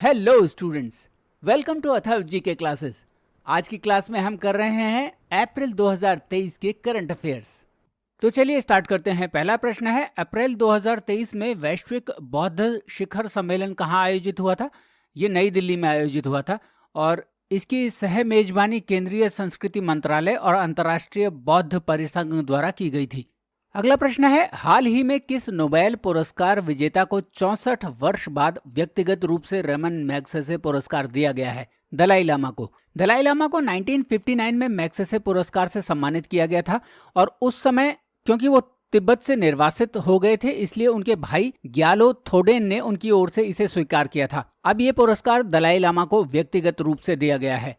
Hello students, welcome to Atharva ji के classes. आज की क्लास में हम कर रहे हैं अप्रैल 2023 के करंट अफेयर्स। तो चलिए स्टार्ट करते हैं। पहला प्रश्न है, अप्रैल 2023 में वैश्विक बौद्ध शिखर सम्मेलन कहाँ आयोजित हुआ था? ये नई दिल्ली में आयोजित हुआ था और इसकी सह मेजबानी केंद्रीय संस्कृति मंत्रालय और अंतर्राष्ट्रीय बौद्ध परिसंघ द्वारा की गई थी। अगला प्रश्न है, हाल ही में किस नोबेल पुरस्कार विजेता को 64 वर्ष बाद व्यक्तिगत रूप से रमन मैग्सेसे पुरस्कार दिया गया है? दलाई लामा को। दलाई लामा को 1959 में मैग्सेसे पुरस्कार से सम्मानित किया गया था और उस समय क्योंकि वो तिब्बत से निर्वासित हो गए थे, इसलिए उनके भाई ग्यालो थोडेन ने उनकी ओर से इसे स्वीकार किया था। अब ये पुरस्कार दलाई लामा को व्यक्तिगत रूप से दिया गया है।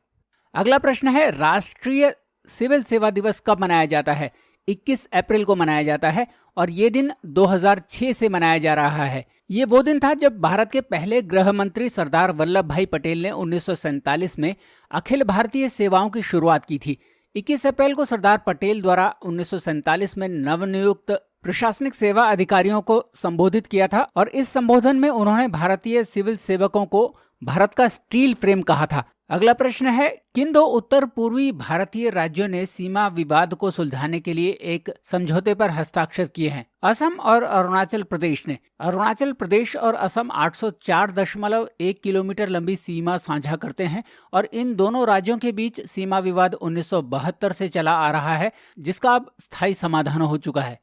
अगला प्रश्न है, राष्ट्रीय सिविल सेवा दिवस कब मनाया जाता है? 21 अप्रैल को मनाया जाता है और ये दिन 2006 से मनाया जा रहा है। ये वो दिन था जब भारत के पहले गृह मंत्री सरदार वल्लभ भाई पटेल ने 1947 में अखिल भारतीय सेवाओं की शुरुआत की थी। 21 अप्रैल को सरदार पटेल द्वारा 1947 में नवनियुक्त प्रशासनिक सेवा अधिकारियों को संबोधित किया था और इस संबोधन में उन्होंने भारतीय सिविल सेवकों को भारत का स्टील फ्रेम कहा था। अगला प्रश्न है, किन दो उत्तर पूर्वी भारतीय राज्यों ने सीमा विवाद को सुलझाने के लिए एक समझौते पर हस्ताक्षर किए हैं? असम और अरुणाचल प्रदेश ने। अरुणाचल प्रदेश और असम 804.1 किलोमीटर लंबी सीमा साझा करते हैं और इन दोनों राज्यों के बीच सीमा विवाद 1972 से चला आ रहा है, जिसका अब स्थायी समाधान हो चुका है।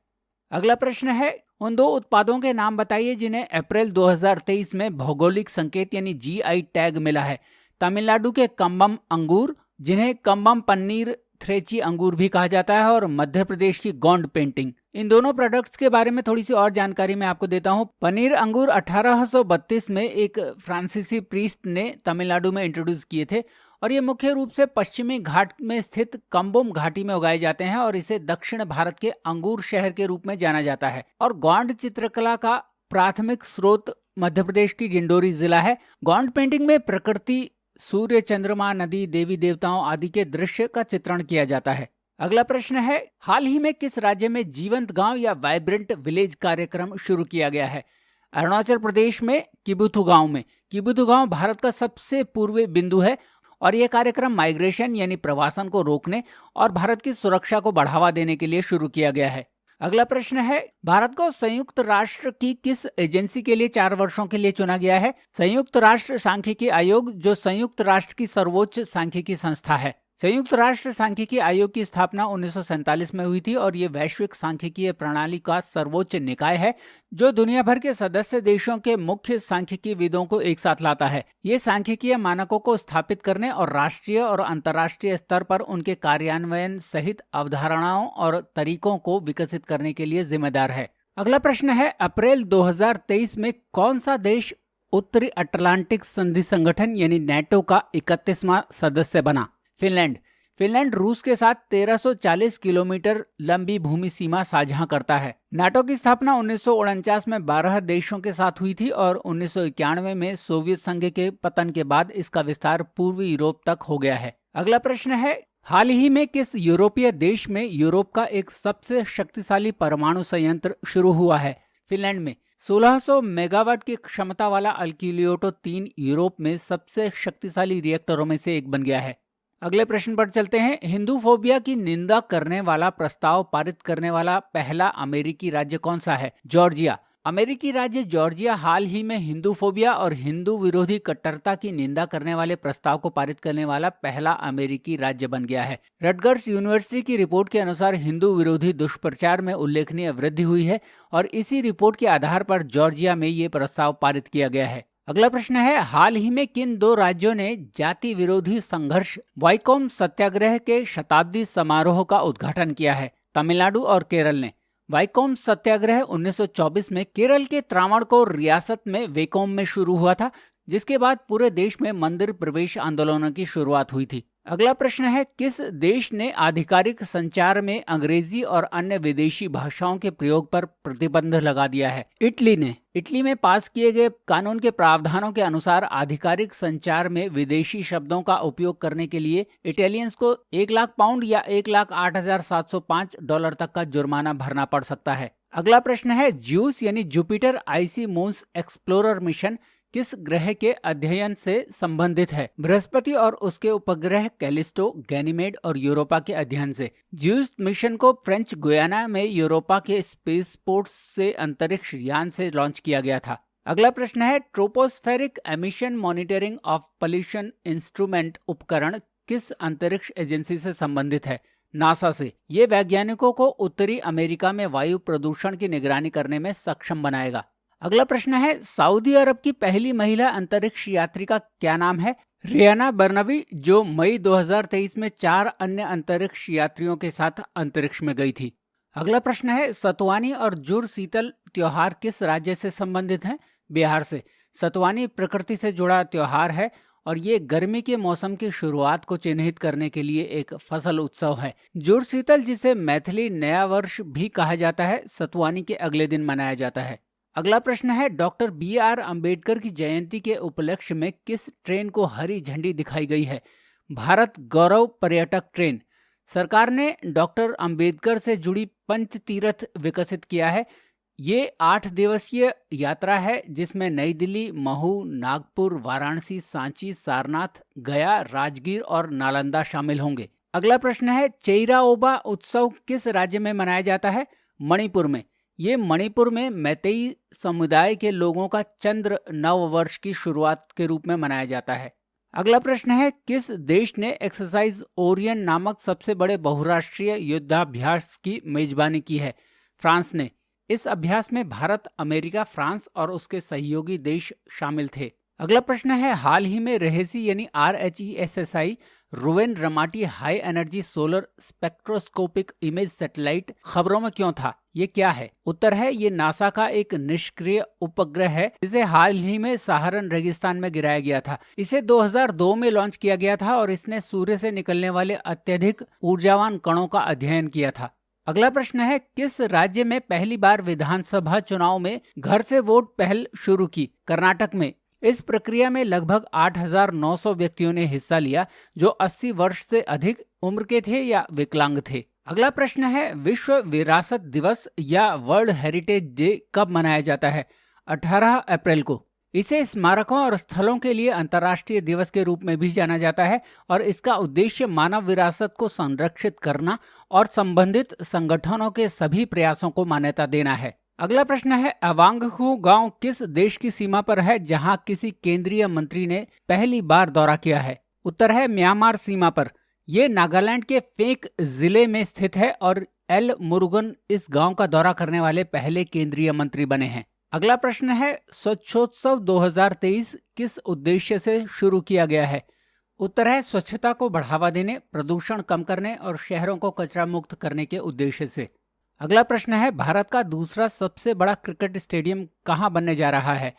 अगला प्रश्न है, उन दो उत्पादों के नाम बताइए जिन्हें अप्रैल 2023 में भौगोलिक संकेत यानी GI टैग मिला है। तमिलनाडु के कम्बम अंगूर, जिन्हें कम्बम पन्नीर थ्रेची अंगूर भी कहा जाता है, और मध्य प्रदेश की गोंड पेंटिंग। इन दोनों प्रोडक्ट्स के बारे में थोड़ी सी और जानकारी मैं आपको देता हूँ। पनीर अंगूर 1832 में एक फ्रांसीसी प्रीस्ट ने तमिलनाडु में इंट्रोड्यूस किए थे और ये मुख्य रूप से पश्चिमी घाट में स्थित कम्बोम घाटी में उगाए जाते हैं और इसे दक्षिण भारत के अंगूर शहर के रूप में जाना जाता है। और गोंड चित्रकला का प्राथमिक स्रोत मध्य प्रदेश की डिंडोरी जिला है। गोंड पेंटिंग में प्रकृति, सूर्य, चंद्रमा, नदी, देवी देवताओं आदि के दृश्य का चित्रण किया जाता है। अगला प्रश्न है, हाल ही में किस राज्य में जीवंत गांव या वाइब्रेंट विलेज कार्यक्रम शुरू किया गया है? अरुणाचल प्रदेश में किबुथु गांव में। किबुथु गांव भारत का सबसे पूर्वी बिंदु है और यह कार्यक्रम माइग्रेशन यानी प्रवासन को रोकने और भारत की सुरक्षा को बढ़ावा देने के लिए शुरू किया गया है। अगला प्रश्न है, भारत को संयुक्त राष्ट्र की किस एजेंसी के लिए 4 वर्षों के लिए चुना गया है? संयुक्त राष्ट्र सांख्यिकी आयोग, जो संयुक्त राष्ट्र की सर्वोच्च सांख्यिकी संस्था है। संयुक्त राष्ट्र सांख्यिकी आयोग की स्थापना 1947 में हुई थी और ये वैश्विक सांख्यिकीय प्रणाली का सर्वोच्च निकाय है जो दुनिया भर के सदस्य देशों के मुख्य सांख्यिकीविदों को एक साथ लाता है। ये सांख्यिकीय मानकों को स्थापित करने और राष्ट्रीय और अंतर्राष्ट्रीय स्तर पर उनके कार्यान्वयन सहित अवधारणाओं और तरीकों को विकसित करने के लिए जिम्मेदार है। अगला प्रश्न है, अप्रैल 2023 में कौन सा देश उत्तरी अटलांटिक संधि संगठन यानी नेटो का 31वां सदस्य बना? फिनलैंड। फिनलैंड रूस के साथ 1340 किलोमीटर लंबी भूमि सीमा साझा करता है। नाटो की स्थापना 1949 में 12 देशों के साथ हुई थी और 1991 में सोवियत संघ के पतन के बाद इसका विस्तार पूर्वी यूरोप तक हो गया है। अगला प्रश्न है, हाल ही में किस यूरोपीय देश में यूरोप का एक सबसे शक्तिशाली परमाणु संयंत्र शुरू हुआ है? फिनलैंड में। 1600 मेगावाट की क्षमता वाला अल्किलियोटो 3 यूरोप में सबसे शक्तिशाली रिएक्टरों में से एक बन गया है। अगले प्रश्न पर चलते हैं, हिंदू फोबिया की निंदा करने वाला प्रस्ताव पारित करने वाला पहला अमेरिकी राज्य कौन सा है? जॉर्जिया। अमेरिकी राज्य जॉर्जिया हाल ही में हिंदू फोबिया और हिंदू विरोधी कट्टरता की निंदा करने वाले प्रस्ताव को पारित करने वाला पहला अमेरिकी राज्य बन गया है। रटगर्स यूनिवर्सिटी की रिपोर्ट के अनुसार हिंदू विरोधी दुष्प्रचार में उल्लेखनीय वृद्धि हुई है और इसी रिपोर्ट के आधार पर जॉर्जिया में ये प्रस्ताव पारित किया गया है। अगला प्रश्न है, हाल ही में किन दो राज्यों ने जाति विरोधी संघर्ष वाइकोम सत्याग्रह के शताब्दी समारोह का उद्घाटन किया है? तमिलनाडु और केरल ने। वाइकोम सत्याग्रह 1924 में केरल के त्रावणकोर रियासत में वेकोम में शुरू हुआ था, जिसके बाद पूरे देश में मंदिर प्रवेश आंदोलनों की शुरुआत हुई थी। अगला प्रश्न है, किस देश ने आधिकारिक संचार में अंग्रेजी और अन्य विदेशी भाषाओं के प्रयोग पर प्रतिबंध लगा दिया है? इटली ने। इटली में पास किए गए कानून के प्रावधानों के अनुसार आधिकारिक संचार में विदेशी शब्दों का उपयोग करने के लिए इटालियंस को 1 लाख पाउंड या $1,08,705 तक का जुर्माना भरना पड़ सकता है। अगला प्रश्न है, ज्यूस यानी Jupiter IC moons explorer mission किस ग्रह के अध्ययन से संबंधित है? बृहस्पति और उसके उपग्रह कैलिस्टो, गैनीमेड और यूरोपा के अध्ययन से। ज्यूस मिशन को फ्रेंच गुयाना में यूरोपा के स्पेसपोर्ट से अंतरिक्ष यान से लॉन्च किया गया था। अगला प्रश्न है, tropospheric emission monitoring of pollution instrument उपकरण किस अंतरिक्ष एजेंसी से संबंधित है? नासा से। ये वैज्ञानिकों को उत्तरी अमेरिका में वायु प्रदूषण की निगरानी करने में सक्षम बनाएगा। अगला प्रश्न है, सऊदी अरब की पहली महिला अंतरिक्ष यात्री का क्या नाम है? रियाना बर्नवी, जो मई 2023 में 4 अन्य अंतरिक्ष यात्रियों के साथ अंतरिक्ष में गई थी। अगला प्रश्न है, सतुवानी और जुड़ शीतल त्योहार किस राज्य से संबंधित हैं? बिहार से। सतुवानी प्रकृति से जुड़ा त्योहार है और ये गर्मी के मौसम की शुरुआत को चिन्हित करने के लिए एक फसल उत्सव है। जुड़ शीतल, जिसे मैथिली नया वर्ष भी कहा जाता है, सतुवानी के अगले दिन मनाया जाता है। अगला प्रश्न है, डॉक्टर BR अंबेडकर की जयंती के उपलक्ष्य में किस ट्रेन को हरी झंडी दिखाई गई है? भारत गौरव पर्यटक ट्रेन। सरकार ने डॉक्टर अंबेडकर से जुड़ी पंच तीर्थ विकसित किया है। ये 8 दिवसीय यात्रा है जिसमें नई दिल्ली, महू, नागपुर, वाराणसी, सांची, सारनाथ, गया, राजगीर और नालंदा शामिल होंगे। अगला प्रश्न है, चेइराओबा उत्सव किस राज्य में मनाया जाता है? मणिपुर में। ये मणिपुर में मैतेई समुदाय के लोगों का चंद्र नव वर्ष की शुरुआत के रूप में मनाया जाता है। अगला प्रश्न है, किस देश ने एक्सरसाइज ओरियन नामक सबसे बड़े बहुराष्ट्रीय युद्धाभ्यास की मेजबानी की है? फ्रांस ने। इस अभ्यास में भारत, अमेरिका, फ्रांस और उसके सहयोगी देश शामिल थे। अगला प्रश्न है, हाल ही में रहेसी यानी RHESSI Reuven Ramaty high energy solar spectroscopic image satellite खबरों में क्यों था? ये क्या है? उत्तर है, ये नासा का एक निष्क्रिय उपग्रह है जिसे हाल ही में सहारन रेगिस्तान में गिराया गया था। इसे 2002 में लॉन्च किया गया था और इसने सूर्य से निकलने वाले अत्यधिक ऊर्जावान कणों का अध्ययन किया था। अगला प्रश्न है, किस राज्य में पहली बार विधानसभा चुनाव में घर से वोट पहल शुरू की? कर्नाटक में। इस प्रक्रिया में लगभग 8,900 व्यक्तियों ने हिस्सा लिया जो 80 वर्ष से अधिक उम्र के थे या विकलांग थे। अगला प्रश्न है, विश्व विरासत दिवस या वर्ल्ड हेरिटेज डे कब मनाया जाता है? 18 अप्रैल को। इसे स्मारकों और स्थलों के लिए अंतर्राष्ट्रीय दिवस के रूप में भी जाना जाता है और इसका उद्देश्य मानव विरासत को संरक्षित करना और संबंधित संगठनों के सभी प्रयासों को मान्यता देना है। अगला प्रश्न है, अवांगहू गांव किस देश की सीमा पर है जहां किसी केंद्रीय मंत्री ने पहली बार दौरा किया है? उत्तर है, म्यांमार सीमा पर। ये नागालैंड के फेक जिले में स्थित है और एल मुरुगन इस गांव का दौरा करने वाले पहले केंद्रीय मंत्री बने हैं। अगला प्रश्न है, स्वच्छोत्सव 2023 किस उद्देश्य से शुरू किया गया है? उत्तर है, स्वच्छता को बढ़ावा देने, प्रदूषण कम करने और शहरों को कचरा मुक्त करने के उद्देश्य से। अगला प्रश्न है, भारत का दूसरा सबसे बड़ा क्रिकेट स्टेडियम कहां बनने जा रहा है?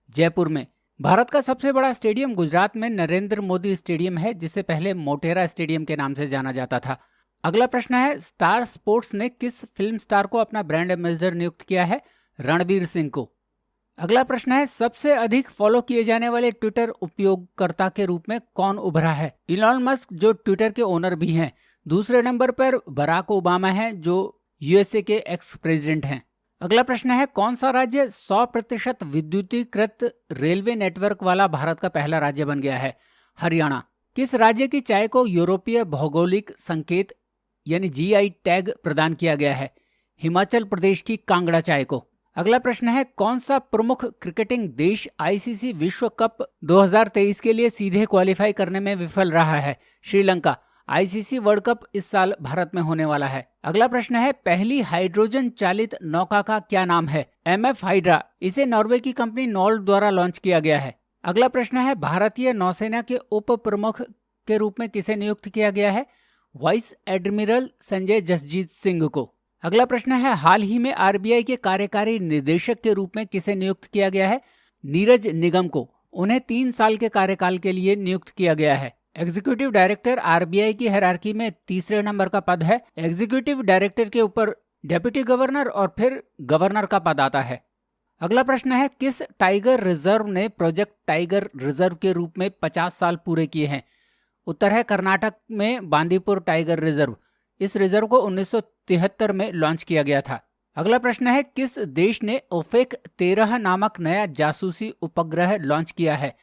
जयपुर में। भारत का सबसे बड़ा स्टेडियम गुजरात में नरेंद्र मोदी स्टेडियम है जिसे पहले मोटेरा स्टेडियम के नाम से जाना जाता था। अगला प्रश्न है, स्टार स्पोर्ट्स ने किस फिल्म स्टार को अपना ब्रांड एम्बेसडर नियुक्त किया है? रणवीर सिंह को। अगला प्रश्न है, सबसे अधिक फॉलो किए जाने वाले ट्विटर उपयोगकर्ता के रूप में कौन उभरा है? इलॉन मस्क, जो ट्विटर के ओनर भी हैं। दूसरे नंबर पर बराक ओबामा हैं जो USA के एक्स प्रेसिडेंट हैं। अगला प्रश्न है, कौन सा राज्य 100% विद्युतीकृत रेलवे नेटवर्क वाला भारत का पहला राज्य बन गया है? हरियाणा। किस राज्य की चाय को यूरोपीय भौगोलिक संकेत यानी GI टैग प्रदान किया गया है? हिमाचल प्रदेश की कांगड़ा चाय को। अगला प्रश्न है, कौन सा प्रमुख क्रिकेटिंग देश ICC विश्व कप 2023 के लिए सीधे क्वालिफाई करने में विफल रहा है? श्रीलंका। ICC वर्ल्ड कप इस साल भारत में होने वाला है। अगला प्रश्न है, पहली हाइड्रोजन चालित नौका का क्या नाम है? MF hydra. इसे नॉर्वे की कंपनी नॉल्ड द्वारा लॉन्च किया गया है। अगला प्रश्न है, भारतीय नौसेना के उप प्रमुख के रूप में किसे नियुक्त किया गया है? वाइस एडमिरल संजय जसजीत सिंह को। अगला प्रश्न है, हाल ही में RBI के कार्यकारी निदेशक के रूप में किसे नियुक्त किया गया है? नीरज निगम को। उन्हें 3 साल के कार्यकाल के लिए नियुक्त किया गया है। एग्जीक्यूटिव डायरेक्टर RBI की हायरार्की में तीसरे नंबर का पद है। एग्जीक्यूटिव डायरेक्टर के ऊपर डेप्यूटी गवर्नर और फिर गवर्नर का पद आता है। अगला प्रश्न है, किस टाइगर रिजर्व ने प्रोजेक्ट टाइगर रिजर्व के रूप में 50 साल पूरे किए हैं? उत्तर है, कर्नाटक में बांदीपुर टाइगर रिजर्व। इस रिजर्व को 1973 में लॉन्च किया गया था। अगला प्रश्न है, किस देश ने ओफेक 13 नामक नया जासूसी उपग्रह लॉन्च किया है?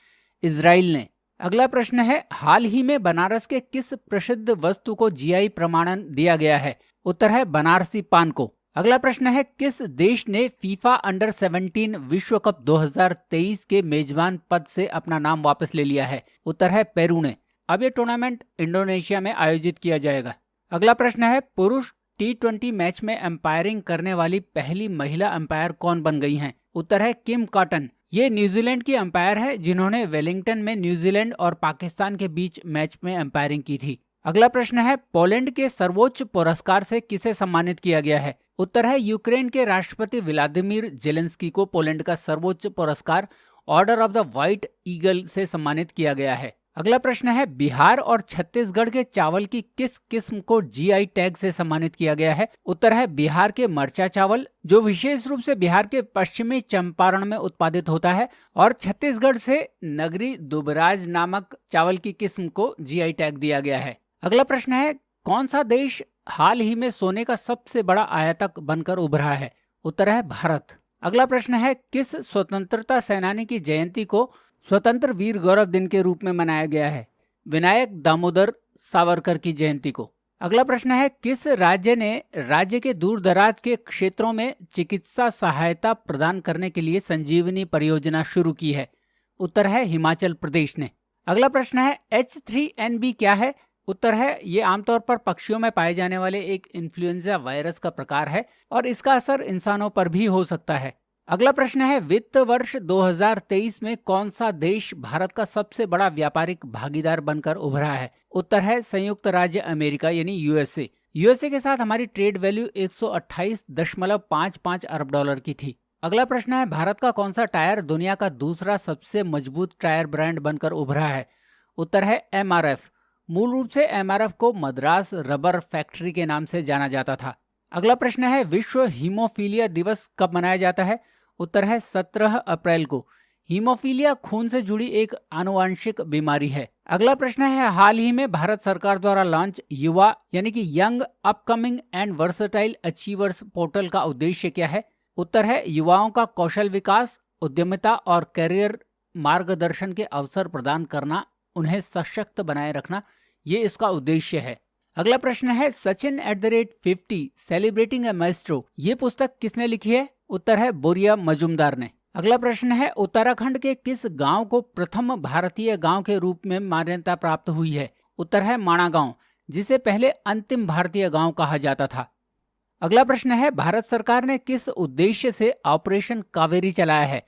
इजराइल ने। अगला प्रश्न है, हाल ही में बनारस के किस प्रसिद्ध वस्तु को जीआई प्रमाणन दिया गया है? उत्तर है बनारसी पान को। अगला प्रश्न है, किस देश ने फीफा अंडर 17 विश्व कप 2023 के मेजबान पद से अपना नाम वापस ले लिया है? उत्तर है पेरू ने। अब ये टूर्नामेंट इंडोनेशिया में आयोजित किया जाएगा। अगला प्रश्न है, पुरुष T20 मैच में एम्पायरिंग करने वाली पहली महिला अंपायर कौन बन गई हैं? उत्तर है किम कॉटन। ये न्यूजीलैंड की अंपायर है जिन्होंने वेलिंगटन में न्यूजीलैंड और पाकिस्तान के बीच मैच में एम्पायरिंग की थी। अगला प्रश्न है, पोलैंड के सर्वोच्च पुरस्कार से किसे सम्मानित किया गया है? उत्तर है यूक्रेन के राष्ट्रपति व्लादिमीर जेलेंस्की को पोलैंड का सर्वोच्च पुरस्कार order of the white eagle से सम्मानित किया गया है। अगला प्रश्न है, बिहार और छत्तीसगढ़ के चावल की किस किस्म को जीआई टैग से सम्मानित किया गया है? उत्तर है बिहार के मरचा चावल, जो विशेष रूप से बिहार के पश्चिमी चंपारण में उत्पादित होता है, और छत्तीसगढ़ से नगरी दुबराज नामक चावल की किस्म को जीआई टैग दिया गया है। अगला प्रश्न है, कौन सा देश हाल ही में सोने का सबसे बड़ा आयातक बनकर उभरा है? उत्तर है भारत। अगला प्रश्न है, किस स्वतंत्रता सेनानी की जयंती को स्वतंत्र वीर गौरव दिन के रूप में मनाया गया है? विनायक दामोदर सावरकर की जयंती को। अगला प्रश्न है, किस राज्य ने राज्य के दूर दराज के क्षेत्रों में चिकित्सा सहायता प्रदान करने के लिए संजीवनी परियोजना शुरू की है? उत्तर है हिमाचल प्रदेश ने। अगला प्रश्न है, H3N1 क्या है? उत्तर है ये आमतौर पर पक्षियों में पाए जाने वाले एक इन्फ्लुएंजा वायरस का प्रकार है और इसका असर इंसानों पर भी हो सकता है। अगला प्रश्न है, वित्त वर्ष 2023 में कौन सा देश भारत का सबसे बड़ा व्यापारिक भागीदार बनकर उभरा है? उत्तर है संयुक्त राज्य अमेरिका यानी यूएसए। यूएसए के साथ हमारी ट्रेड वैल्यू 128.55 अरब डॉलर की थी। अगला प्रश्न है, भारत का कौन सा टायर दुनिया का दूसरा सबसे मजबूत टायर ब्रांड बनकर उभरा है? उत्तर है एमआरएफ। मूल रूप से एमआरएफ को मद्रास रबर फैक्ट्री के नाम से जाना जाता था। अगला प्रश्न है, विश्व हीमोफीलिया दिवस कब मनाया जाता है? उत्तर है 17 अप्रैल को। हीमोफीलिया खून से जुड़ी एक आनुवंशिक बीमारी है। अगला प्रश्न है, हाल ही में भारत सरकार द्वारा लॉन्च युवा यानी कि young upcoming and versatile achievers portal का उद्देश्य क्या है? उत्तर है युवाओं का कौशल विकास, उद्यमिता और करियर मार्गदर्शन के अवसर प्रदान करना, उन्हें सशक्त बनाए रखना, ये इसका उद्देश्य है। अगला प्रश्न है, सचिन @50 सेलिब्रेटिंग ए माइस्ट्रो, ये पुस्तक किसने लिखी है? उत्तर है बोरिया मजुमदार ने। अगला प्रश्न है, उत्तराखंड के किस गांव को प्रथम भारतीय गांव के रूप में मान्यता प्राप्त हुई है? उत्तर है माणा गांव, जिसे पहले अंतिम भारतीय गांव कहा जाता था। अगला प्रश्न है, भारत सरकार ने किस उद्देश्य से ऑपरेशन कावेरी चलाया है?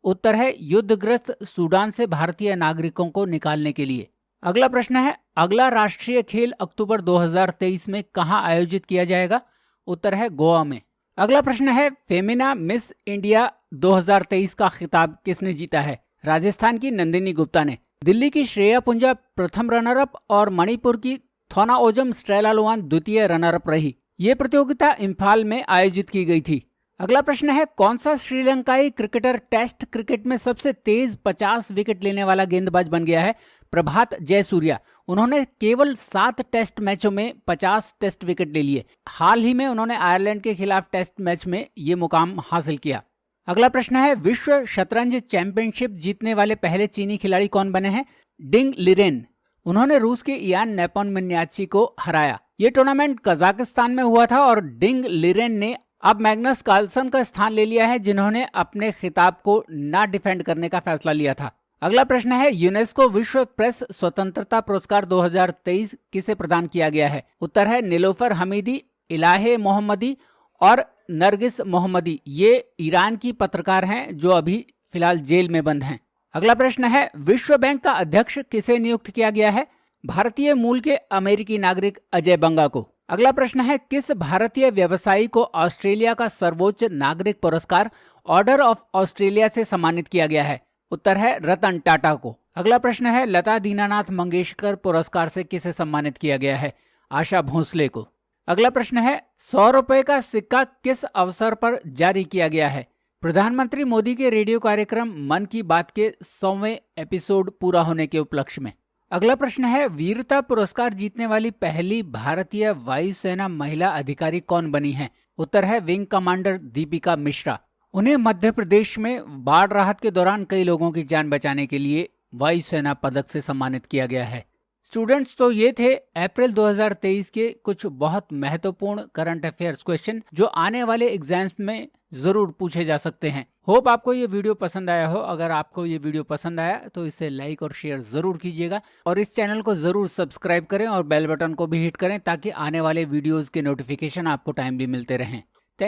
उत्तर है युद्धग्रस्त सूडान से भारतीय नागरिकों को निकालने के लिए। अगला प्रश्न है, अगला राष्ट्रीय खेल अक्टूबर 2023 में कहां आयोजित किया जाएगा? उत्तर है गोवा में। अगला प्रश्न है, फेमिना मिस इंडिया 2023 का खिताब किसने जीता है? राजस्थान की नंदिनी गुप्ता ने। दिल्ली की श्रेया पुंजा प्रथम रनरअप और मणिपुर की थोनाओजम स्ट्रेलालोवान द्वितीय रनरअप रही। ये प्रतियोगिता इम्फाल में आयोजित की गई थी। अगला प्रश्न है, कौन सा श्रीलंकाई क्रिकेटर टेस्ट क्रिकेट में सबसे तेज 50 विकेट लेने वाला गेंदबाज बन गया है? प्रभात जयसूर्या। उन्होंने केवल 7 टेस्ट मैचों में 50 टेस्ट विकेट ले लिए। हाल ही में उन्होंने आयरलैंड के खिलाफ टेस्ट मैच में ये मुकाम हासिल किया। अगला प्रश्न है, विश्व शतरंज चैंपियनशिप जीतने वाले पहले चीनी खिलाड़ी कौन बने हैं? डिंग लिरेन। उन्होंने रूस के इयान नेपोनमिन्याची को हराया। ये टूर्नामेंट कजाकिस्तान में हुआ था और डिंग लिरेन ने अब मैग्नस कार्लसन का स्थान ले लिया है, जिन्होंने अपने खिताब को ना डिफेंड करने का फैसला लिया था। अगला प्रश्न है, यूनेस्को विश्व प्रेस स्वतंत्रता पुरस्कार 2023 किसे प्रदान किया गया है? उत्तर है नीलोफर हमीदी, इलाहे मोहम्मदी और नरगिस मोहम्मदी। ये ईरान की पत्रकार हैं जो अभी फिलहाल जेल में बंद हैं। अगला प्रश्न है, विश्व बैंक का अध्यक्ष किसे नियुक्त किया गया है? भारतीय मूल के अमेरिकी नागरिक अजय बंगा को। अगला प्रश्न है, किस भारतीय व्यवसायी को ऑस्ट्रेलिया का सर्वोच्च नागरिक पुरस्कार ऑर्डर ऑफ ऑस्ट्रेलिया से सम्मानित किया गया है? उत्तर है रतन टाटा को। अगला प्रश्न है, लता दीनानाथ मंगेशकर पुरस्कार से किसे सम्मानित किया गया है? आशा भोसले को। अगला प्रश्न है, 100 रुपए का सिक्का किस अवसर पर जारी किया गया है? प्रधानमंत्री मोदी के रेडियो कार्यक्रम मन की बात के 100वें एपिसोड पूरा होने के उपलक्ष्य में। अगला प्रश्न है, वीरता पुरस्कार जीतने वाली पहली भारतीय वायुसेना महिला अधिकारी कौन बनी है? उत्तर है विंग कमांडर दीपिका मिश्रा। उन्हें मध्य प्रदेश में बाढ़ राहत के दौरान कई लोगों की जान बचाने के लिए वायुसेना पदक से सम्मानित किया गया है। स्टूडेंट्स, तो ये थे अप्रैल 2023 के कुछ बहुत महत्वपूर्ण करंट अफेयर्स क्वेश्चन जो आने वाले एग्जाम्स में जरूर पूछे जा सकते हैं। होप आपको ये वीडियो पसंद आया हो। अगर आपको ये वीडियो पसंद आया तो इसे लाइक और शेयर जरूर कीजिएगा और इस चैनल को जरूर सब्सक्राइब करें और बेल बटन को भी हिट करें ताकि आने वाले वीडियोस के नोटिफिकेशन आपको टाइमली मिलते रहें।